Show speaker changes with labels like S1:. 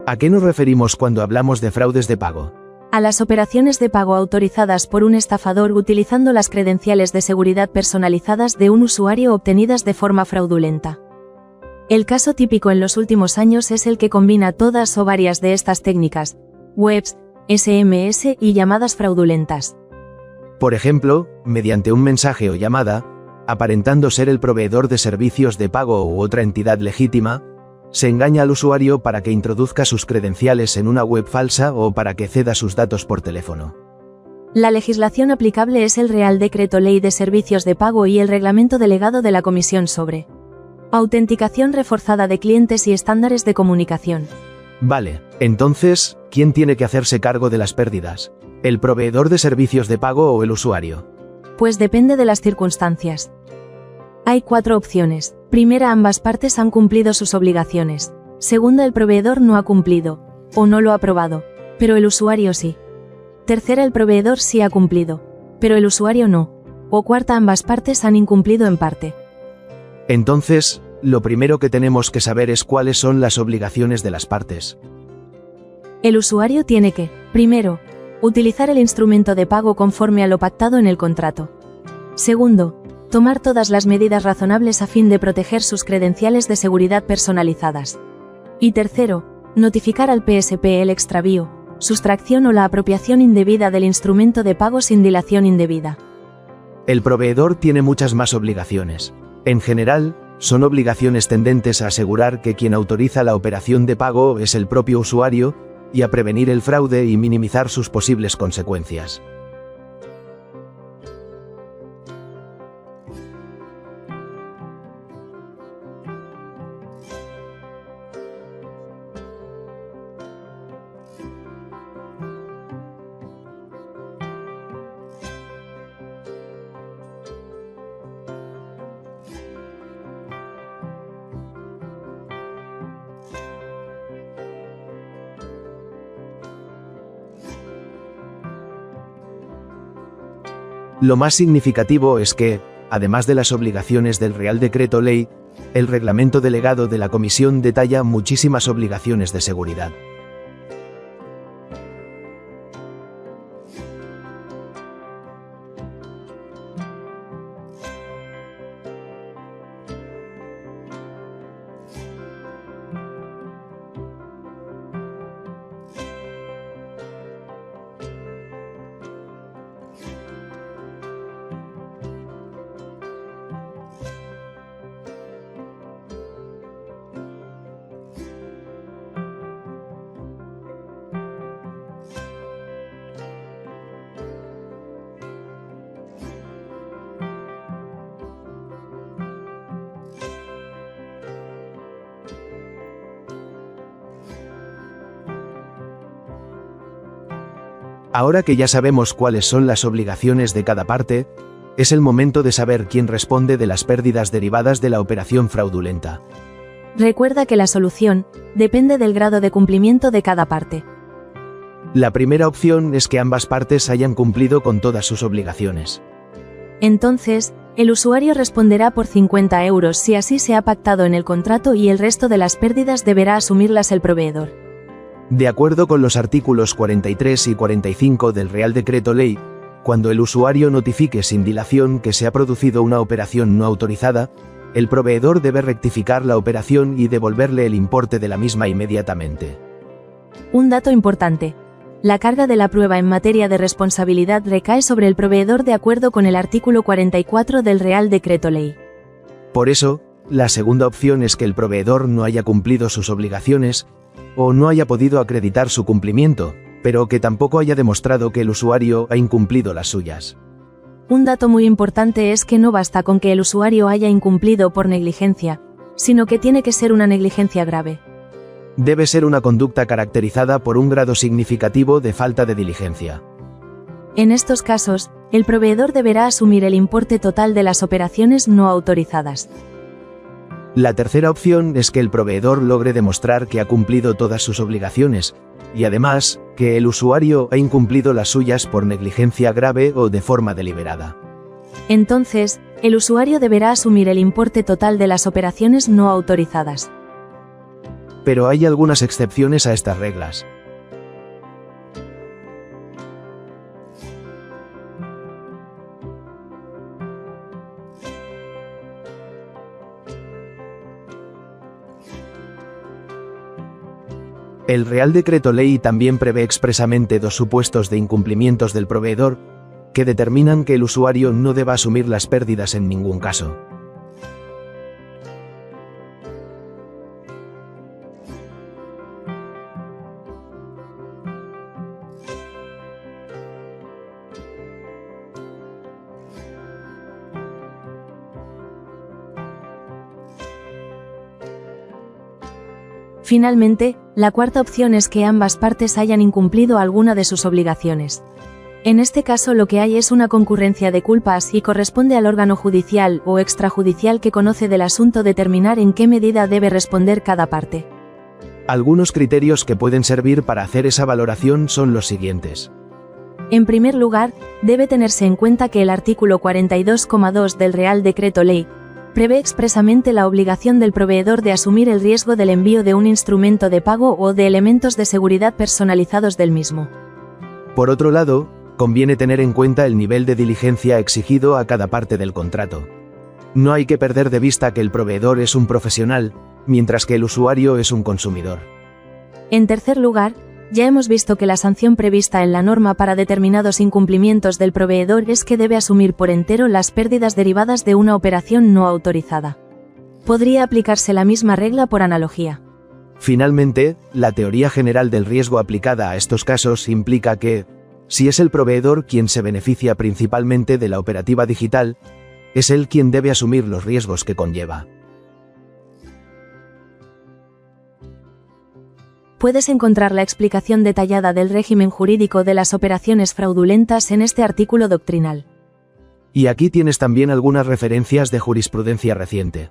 S1: ¿A qué nos referimos cuando hablamos de fraudes de pago?
S2: A las operaciones de pago autorizadas por un estafador utilizando las credenciales de seguridad personalizadas de un usuario obtenidas de forma fraudulenta. El caso típico en los últimos años es el que combina todas o varias de estas técnicas: webs, SMS y llamadas fraudulentas.
S1: Por ejemplo, mediante un mensaje o llamada, aparentando ser el proveedor de servicios de pago u otra entidad legítima, se engaña al usuario para que introduzca sus credenciales en una web falsa o para que ceda sus datos por teléfono.
S2: La legislación aplicable es el Real Decreto Ley de Servicios de Pago y el Reglamento Delegado de la Comisión sobre autenticación reforzada de clientes y estándares de comunicación.
S1: Vale, entonces, ¿quién tiene que hacerse cargo de las pérdidas? ¿El proveedor de servicios de pago o el usuario?
S2: Pues depende de las circunstancias. Hay 4 opciones. Primera, ambas partes han cumplido sus obligaciones. Segunda, el proveedor no ha cumplido, o no lo ha probado, pero el usuario sí. Tercera, el proveedor sí ha cumplido, pero el usuario no. O cuarta, ambas partes han incumplido en parte.
S1: Entonces, lo primero que tenemos que saber es cuáles son las obligaciones de las partes.
S2: El usuario tiene que, primero, utilizar el instrumento de pago conforme a lo pactado en el contrato. Segundo, tomar todas las medidas razonables a fin de proteger sus credenciales de seguridad personalizadas. Y tercero, notificar al PSP el extravío, sustracción o la apropiación indebida del instrumento de pago sin dilación indebida.
S1: El proveedor tiene muchas más obligaciones. En general, son obligaciones tendentes a asegurar que quien autoriza la operación de pago es el propio usuario y a prevenir el fraude y minimizar sus posibles consecuencias. Lo más significativo es que, además de las obligaciones del Real Decreto Ley, el Reglamento Delegado de la Comisión detalla muchísimas obligaciones de seguridad. Ahora que ya sabemos cuáles son las obligaciones de cada parte, es el momento de saber quién responde de las pérdidas derivadas de la operación fraudulenta.
S2: Recuerda que la solución depende del grado de cumplimiento de cada parte.
S1: La primera opción es que ambas partes hayan cumplido con todas sus obligaciones.
S2: Entonces, el usuario responderá por 50 euros si así se ha pactado en el contrato y el resto de las pérdidas deberá asumirlas el proveedor.
S1: De acuerdo con los artículos 43 y 45 del Real Decreto Ley, cuando el usuario notifique sin dilación que se ha producido una operación no autorizada, el proveedor debe rectificar la operación y devolverle el importe de la misma inmediatamente.
S2: Un dato importante. La carga de la prueba en materia de responsabilidad recae sobre el proveedor de acuerdo con el artículo 44 del Real Decreto Ley.
S1: Por eso, la segunda opción es que el proveedor no haya cumplido sus obligaciones o no haya podido acreditar su cumplimiento, pero que tampoco haya demostrado que el usuario ha incumplido las suyas.
S2: Un dato muy importante es que no basta con que el usuario haya incumplido por negligencia, sino que tiene que ser una negligencia grave.
S1: Debe ser una conducta caracterizada por un grado significativo de falta de diligencia.
S2: En estos casos, el proveedor deberá asumir el importe total de las operaciones no autorizadas.
S1: La tercera opción es que el proveedor logre demostrar que ha cumplido todas sus obligaciones, y además, que el usuario ha incumplido las suyas por negligencia grave o de forma deliberada.
S2: Entonces, el usuario deberá asumir el importe total de las operaciones no autorizadas.
S1: Pero hay algunas excepciones a estas reglas. El Real Decreto Ley también prevé expresamente dos supuestos de incumplimientos del proveedor, que determinan que el usuario no deba asumir las pérdidas en ningún caso.
S2: Finalmente, la cuarta opción es que ambas partes hayan incumplido alguna de sus obligaciones. En este caso lo que hay es una concurrencia de culpas y corresponde al órgano judicial o extrajudicial que conoce del asunto determinar en qué medida debe responder cada parte.
S1: Algunos criterios que pueden servir para hacer esa valoración son los siguientes.
S2: En primer lugar, debe tenerse en cuenta que el artículo 42,2 del Real Decreto Ley prevé expresamente la obligación del proveedor de asumir el riesgo del envío de un instrumento de pago o de elementos de seguridad personalizados del mismo.
S1: Por otro lado, conviene tener en cuenta el nivel de diligencia exigido a cada parte del contrato. No hay que perder de vista que el proveedor es un profesional, mientras que el usuario es un consumidor.
S2: En tercer lugar, ya hemos visto que la sanción prevista en la norma para determinados incumplimientos del proveedor es que debe asumir por entero las pérdidas derivadas de una operación no autorizada. Podría aplicarse la misma regla por analogía.
S1: Finalmente, la teoría general del riesgo aplicada a estos casos implica que, si es el proveedor quien se beneficia principalmente de la operativa digital, es él quien debe asumir los riesgos que conlleva.
S2: Puedes encontrar la explicación detallada del régimen jurídico de las operaciones fraudulentas en este artículo doctrinal.
S1: Y aquí tienes también algunas referencias de jurisprudencia reciente.